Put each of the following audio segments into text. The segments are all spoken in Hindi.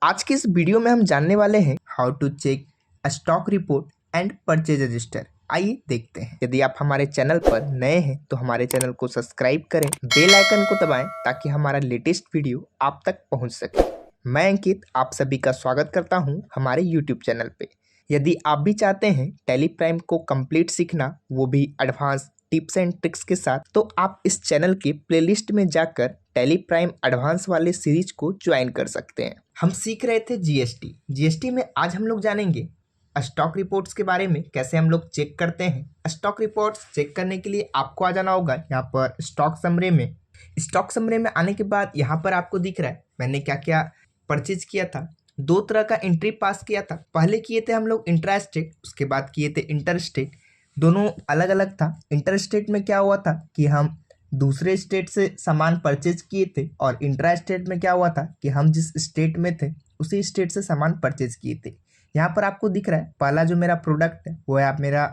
आज के इस वीडियो में हम जानने वाले हैं how to check stock report and purchase register. आइए देखते हैं। यदि आप हमारे चैनल पर नए हैं तो हमारे चैनल को सब्सक्राइब करें, बेल आइकन को दबाएं ताकि हमारा लेटेस्ट वीडियो आप तक पहुंच सके। मैं अंकित आप सभी का स्वागत करता हूं हमारे यूट्यूब चैनल पे। यदि आप भी चाहते हैं टैली प्राइम को कंप्लीट सीखना, वो भी एडवांस टिप्स एंड ट्रिक्स के साथ, तो आप इस चैनल के प्लेलिस्ट में जाकर टैली प्राइम एडवांस वाले सीरीज को ज्वाइन कर सकते हैं। हम सीख रहे थे जीएसटी में आज हम लोग जानेंगे स्टॉक रिपोर्ट्स के बारे में, कैसे हम लोग चेक करते हैं। स्टॉक रिपोर्ट्स चेक करने के लिए आपको आ जाना होगा यहाँ पर स्टॉक समरी में। स्टॉक समरी में आने के बाद यहाँ पर आपको दिख रहा है मैंने क्या क्या परचेज किया था। दो तरह का एंट्री पास किया था। पहले किए थे हम लोग इंट्रा स्टेट, उसके बाद किए थे इंटर स्टेट। दोनों अलग अलग था। इंटर स्टेट में क्या हुआ था कि हम दूसरे स्टेट से सामान परचेज किए थे, और इंट्रा स्टेट में क्या हुआ था कि हम जिस स्टेट में थे उसी स्टेट से सामान परचेज किए थे। यहाँ पर आपको दिख रहा है पहला जो मेरा प्रोडक्ट है वो है आप मेरा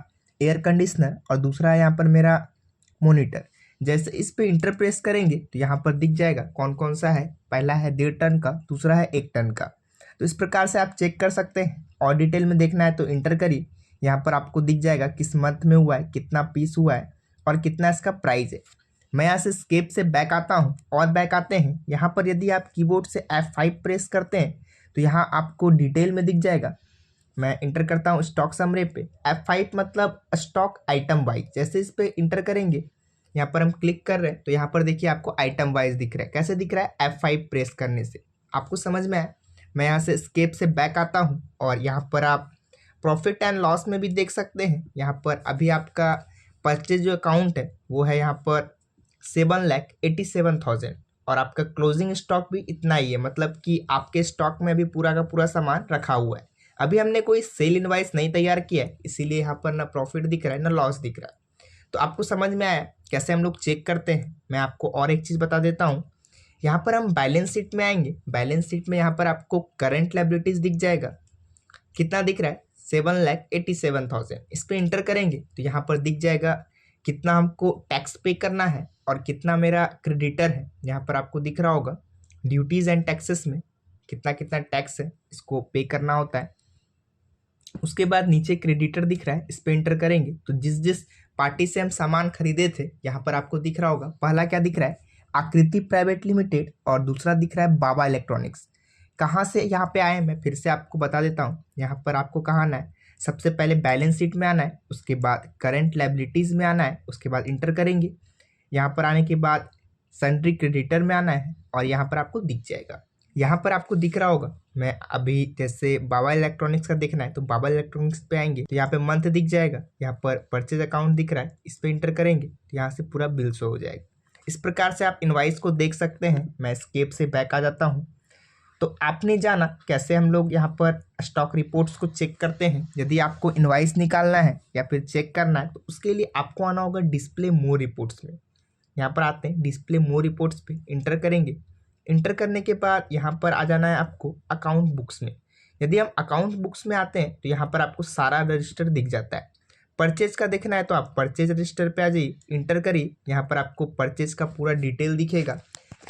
एयर कंडीशनर, और दूसरा है यहाँ पर मेरा मोनीटर। जैसे इस पे इंटर प्रेस करेंगे तो यहाँ पर दिख जाएगा कौन कौन सा है। पहला है 1.5 टन का, दूसरा है 1 टन का। तो इस प्रकार से आप चेक कर सकते हैं। और डिटेल में देखना है तो इंटर करिए। यहाँ पर आपको दिख जाएगा किस मंथ में हुआ है, कितना पीस हुआ है और कितना इसका प्राइस है। मैं यहाँ से स्केप से बैक आता हूँ और बैक आते हैं। यहाँ पर यदि आप कीबोर्ड से F5 प्रेस करते हैं तो यहाँ आपको डिटेल में दिख जाएगा। मैं इंटर करता हूँ स्टॉक समरी पे। F5 मतलब स्टॉक आइटम वाइज। जैसे इस पे इंटर करेंगे, यहाँ पर हम क्लिक कर रहे हैं तो यहाँ पर देखिए आपको आइटम वाइज दिख रहा है। कैसे दिख रहा है? F5 प्रेस करने से। आपको समझ में आया? मैं यहाँ से स्केप से बैक आता हूँ और यहाँ पर आप प्रॉफिट एंड लॉस में भी देख सकते हैं। यहाँ पर अभी आपका परचेज जो अकाउंट है वो है यहाँ पर 7,87,000, और आपका क्लोजिंग स्टॉक भी इतना ही है। मतलब कि आपके स्टॉक में अभी पूरा का पूरा सामान रखा हुआ है। अभी हमने कोई सेल इनवाइस नहीं तैयार किया है, इसीलिए यहाँ पर ना प्रॉफिट दिख रहा है ना लॉस दिख रहा है। तो आपको समझ में आया कैसे हम लोग चेक करते हैं। मैं आपको और एक चीज़ बता देता हूँ। यहाँ पर हम बैलेंस शीट में आएंगे। बैलेंस शीट में यहाँ पर आपको करंट लायबिलिटीज दिख जाएगा। कितना दिख रहा है? 7,87,000। इस पर इंटर करेंगे तो यहाँ पर दिख जाएगा कितना हमको टैक्स पे करना है और कितना मेरा क्रेडिटर है। यहाँ पर आपको दिख रहा होगा ड्यूटीज़ एंड टैक्सेस में कितना कितना टैक्स है, इसको पे करना होता है। उसके बाद नीचे क्रेडिटर दिख रहा है, इस पर इंटर करेंगे तो जिस जिस पार्टी से हम सामान खरीदे थे यहाँ पर आपको दिख रहा होगा। पहला क्या दिख रहा है? आकृति प्राइवेट लिमिटेड, और दूसरा दिख रहा है बाबा इलेक्ट्रॉनिक्स। कहाँ से यहाँ पे आए मैं फिर से आपको बता देता हूँ। यहाँ पर आपको कहाँ आना है? सबसे पहले बैलेंस शीट में आना है, उसके बाद करंट लायबिलिटीज़ में आना है, उसके बाद इंटर करेंगे। यहाँ पर आने के बाद सन्ड्री क्रेडिटर में आना है और यहाँ पर आपको दिख जाएगा। यहाँ पर आपको दिख रहा होगा मैं अभी जैसे बाबा इलेक्ट्रॉनिक्स का देखना है तो बाबा इलेक्ट्रॉनिक्स पे आएंगे तो यहाँ पे मंथ दिख जाएगा। यहाँ पर परचेज अकाउंट दिख रहा है, इस पर इंटर करेंगे तो यहाँ से पूरा बिल शो हो जाएगा। इस प्रकार से आप इनवाइस को देख सकते हैं। मैं स्केप से बैक आ जाता हूँ। तो आपने जाना कैसे हम लोग यहाँ पर स्टॉक रिपोर्ट्स को चेक करते हैं। यदि आपको इनवाइस निकालना है या फिर चेक करना है तो उसके लिए आपको आना होगा डिस्प्ले मोर रिपोर्ट्स में। यहाँ पर आते हैं डिस्प्ले मोर रिपोर्ट्स पे इंटर करेंगे। इंटर करने के बाद यहाँ पर आ जाना है आपको अकाउंट बुक्स में। यदि हम अकाउंट बुक्स में आते हैं तो यहाँ पर आपको सारा रजिस्टर दिख जाता है। परचेज का देखना है तो आप परचेज रजिस्टर पे आ जाइए, इंटर करिए। यहाँ पर आपको परचेज का पूरा डिटेल दिखेगा,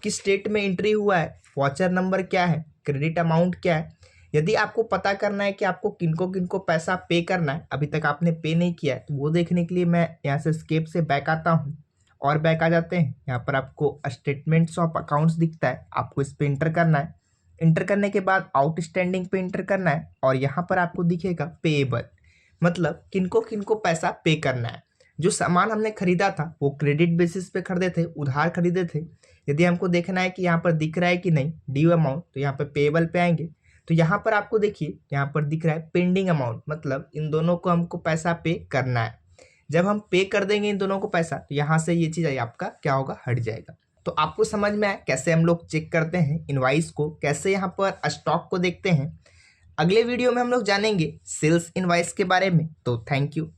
किस स्टेट में एंट्री हुआ है, वाचर नंबर क्या है, क्रेडिट अमाउंट क्या है। यदि आपको पता करना है कि आपको किनको किनको पैसा पे करना है, अभी तक आपने पे नहीं किया है, तो वो देखने के लिए मैं यहाँ से स्केप से बैक आता हूँ और बैक आ जाते हैं। यहाँ पर आपको स्टेटमेंट्स ऑफ अकाउंट्स दिखता है, आपको इस पर इंटर करना है। इंटर करने के बाद आउटस्टैंडिंग पे इंटर करना है और यहाँ पर आपको दिखेगा पेएबल, मतलब किनको किनको पैसा पे करना है। जो सामान हमने खरीदा था वो क्रेडिट बेसिस पे खरीदे थे, उधार खरीदे थे। यदि हमको देखना है कि यहाँ पर दिख रहा है कि नहीं ड्यू अमाउंट, तो यहाँ पर पेएबल पे आएंगे तो यहाँ पर आपको देखिए यहाँ पर दिख रहा है पेंडिंग अमाउंट, मतलब इन दोनों को हमको पैसा पे करना है। जब हम पे कर देंगे इन दोनों को पैसा तो यहाँ से ये चीज़ आपका क्या होगा, हट जाएगा। तो आपको समझ में आया कैसे हम लोग चेक करते हैं इनवाइस को, कैसे यहाँ पर स्टॉक को देखते हैं। अगले वीडियो में हम लोग जानेंगे सेल्स इनवाइस के बारे में। तो थैंक यू।